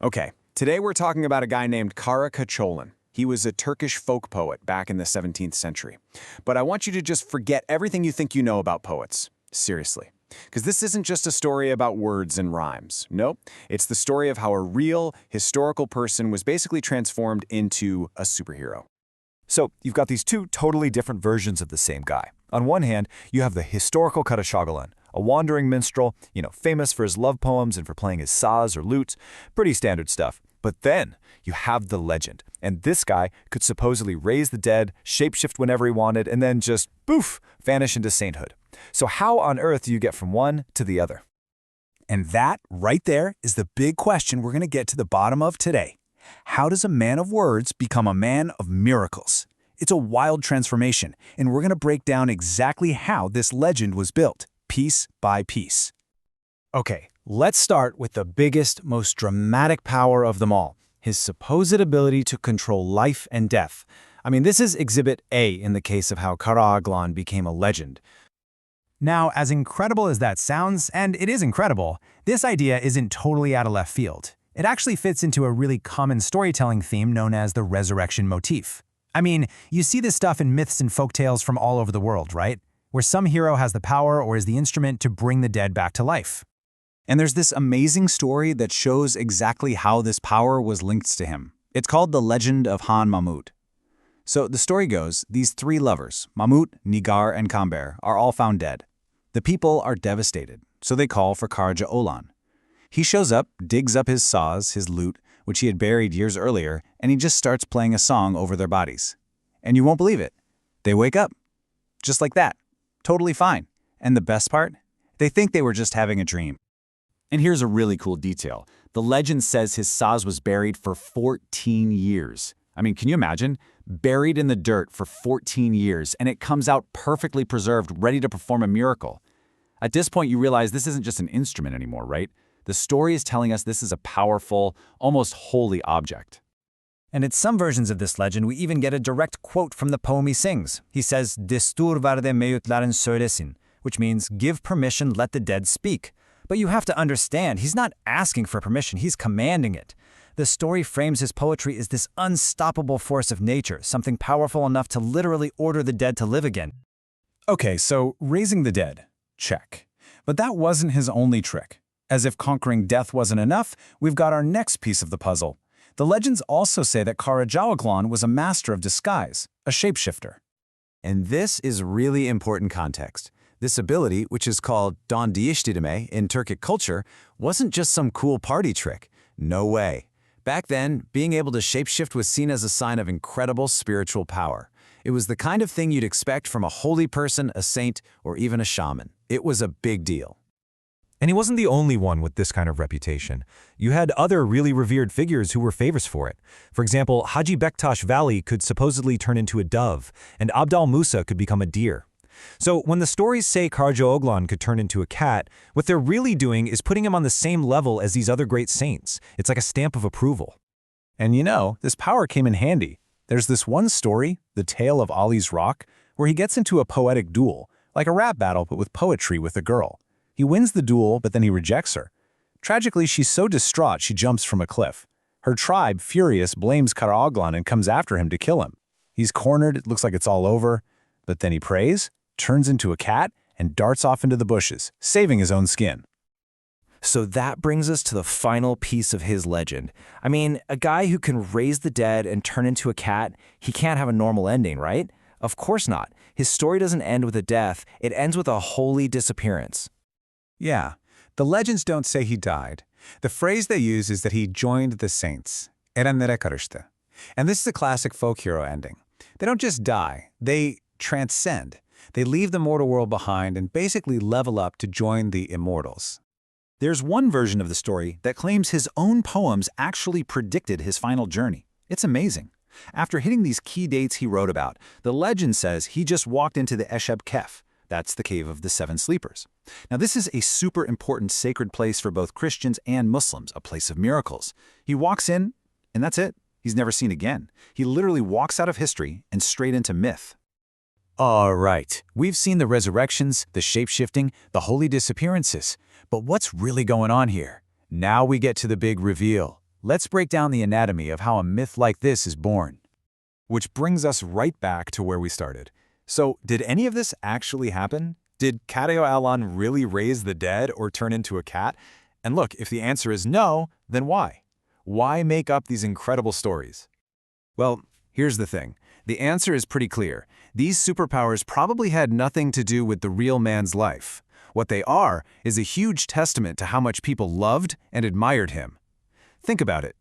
Okay, today we're talking about a guy named Karacaoğlan. He was a Turkish folk poet back in the 17th century. But I want you to just forget everything you think you know about poets. Seriously. Because this isn't just a story about words and rhymes. Nope, it's the story of how a real, historical person was basically transformed into a superhero. So you've got these two totally different versions of the same guy. On one hand, you have the historical Karacaoğlan, a wandering minstrel, famous for his love poems and for playing his saz or lute. Pretty standard stuff. But then you have the legend, and this guy could supposedly raise the dead, shapeshift whenever he wanted, and then just, poof, vanish into sainthood. So how on earth do you get from one to the other? And that, right there, is the big question we're going to get to the bottom of today. How does a man of words become a man of miracles? It's a wild transformation, and we're going to break down exactly how this legend was built, piece by piece. Okay, let's start with the biggest, most dramatic power of them all, his supposed ability to control life and death. I mean, this is Exhibit A in the case of how Karacaoğlan became a legend. Now, as incredible as that sounds, and it is incredible, this idea isn't totally out of left field. It actually fits into a really common storytelling theme known as the resurrection motif. I mean, you see this stuff in myths and folktales from all over the world, right? Where some hero has the power or is the instrument to bring the dead back to life. And there's this amazing story that shows exactly how this power was linked to him. It's called the Legend of Han Mahmud. So the story goes, these three lovers, Mahmud, Nigar, and Kamber, are all found dead. The people are devastated, so they call for Karacaoğlan. He shows up, digs up his saz, his lute, which he had buried years earlier, and he just starts playing a song over their bodies. And you won't believe it. They wake up. Just like that. Totally fine. And the best part? They think they were just having a dream. And here's a really cool detail. The legend says his saz was buried for 14 years. I mean, can you imagine? Buried in the dirt for 14 years, and it comes out perfectly preserved, ready to perform a miracle. At this point, you realize this isn't just an instrument anymore, right? The story is telling us this is a powerful, almost holy object. And in some versions of this legend, we even get a direct quote from the poem he sings. He says, "Destur ver de meyutların söylesin," which means, give permission, let the dead speak. But you have to understand, he's not asking for permission, he's commanding it. The story frames his poetry as this unstoppable force of nature, something powerful enough to literally order the dead to live again. Okay, so raising the dead, check. But that wasn't his only trick. As if conquering death wasn't enough, we've got our next piece of the puzzle. The legends also say that Karacaoğlan was a master of disguise, a shapeshifter. And this is really important context. This ability, which is called don değiştirme in Turkic culture, wasn't just some cool party trick. No way. Back then, being able to shapeshift was seen as a sign of incredible spiritual power. It was the kind of thing you'd expect from a holy person, a saint, or even a shaman. It was a big deal. And he wasn't the only one with this kind of reputation. You had other really revered figures who were famous for it. For example, Hacı Bektaş Vali could supposedly turn into a dove, and Abdal Musa could become a deer. So when the stories say Karacaoğlan could turn into a cat, what they're really doing is putting him on the same level as these other great saints. It's like a stamp of approval. And this power came in handy. There's this one story, The Tale of Ali's Rock, where he gets into a poetic duel, like a rap battle but with poetry with a girl. He wins the duel, but then he rejects her. Tragically, she's so distraught she jumps from a cliff. Her tribe, furious, blames Karacaoğlan and comes after him to kill him. He's cornered, it looks like it's all over, but then he prays, turns into a cat, and darts off into the bushes, saving his own skin. So that brings us to the final piece of his legend. I mean, a guy who can raise the dead and turn into a cat, he can't have a normal ending, right? Of course not. His story doesn't end with a death, it ends with a holy disappearance. Yeah, the legends don't say he died. The phrase they use is that he joined the saints. Erenlere karıştı. And this is a classic folk hero ending. They don't just die, they transcend. They leave the mortal world behind and basically level up to join the immortals. There's one version of the story that claims his own poems actually predicted his final journey. It's amazing. After hitting these key dates he wrote about, the legend says he just walked into the Âşık Kef. That's the Cave of the Seven Sleepers. Now, this is a super important sacred place for both Christians and Muslims, a place of miracles. He walks in, and that's it. He's never seen again. He literally walks out of history and straight into myth. All right, we've seen the resurrections, the shape-shifting, the holy disappearances. But what's really going on here? Now we get to the big reveal. Let's break down the anatomy of how a myth like this is born. Which brings us right back to where we started. So, did any of this actually happen? Did Karacaoğlan really raise the dead or turn into a cat? And look, if the answer is no, then why? Why make up these incredible stories? Well, here's the thing. The answer is pretty clear. These superpowers probably had nothing to do with the real man's life. What they are is a huge testament to how much people loved and admired him. Think about it.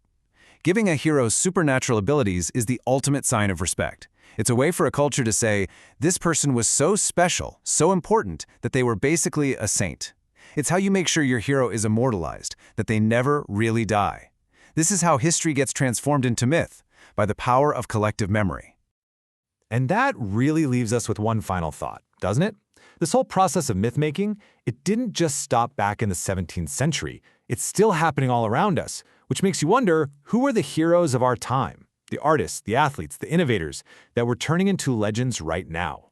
Giving a hero supernatural abilities is the ultimate sign of respect. It's a way for a culture to say, this person was so special, so important, that they were basically a saint. It's how you make sure your hero is immortalized, that they never really die. This is how history gets transformed into myth, by the power of collective memory. And that really leaves us with one final thought, doesn't it? This whole process of myth-making, it didn't just stop back in the 17th century. It's still happening all around us, which makes you wonder, who are the heroes of our time? The artists, the athletes, the innovators that we're turning into legends right now?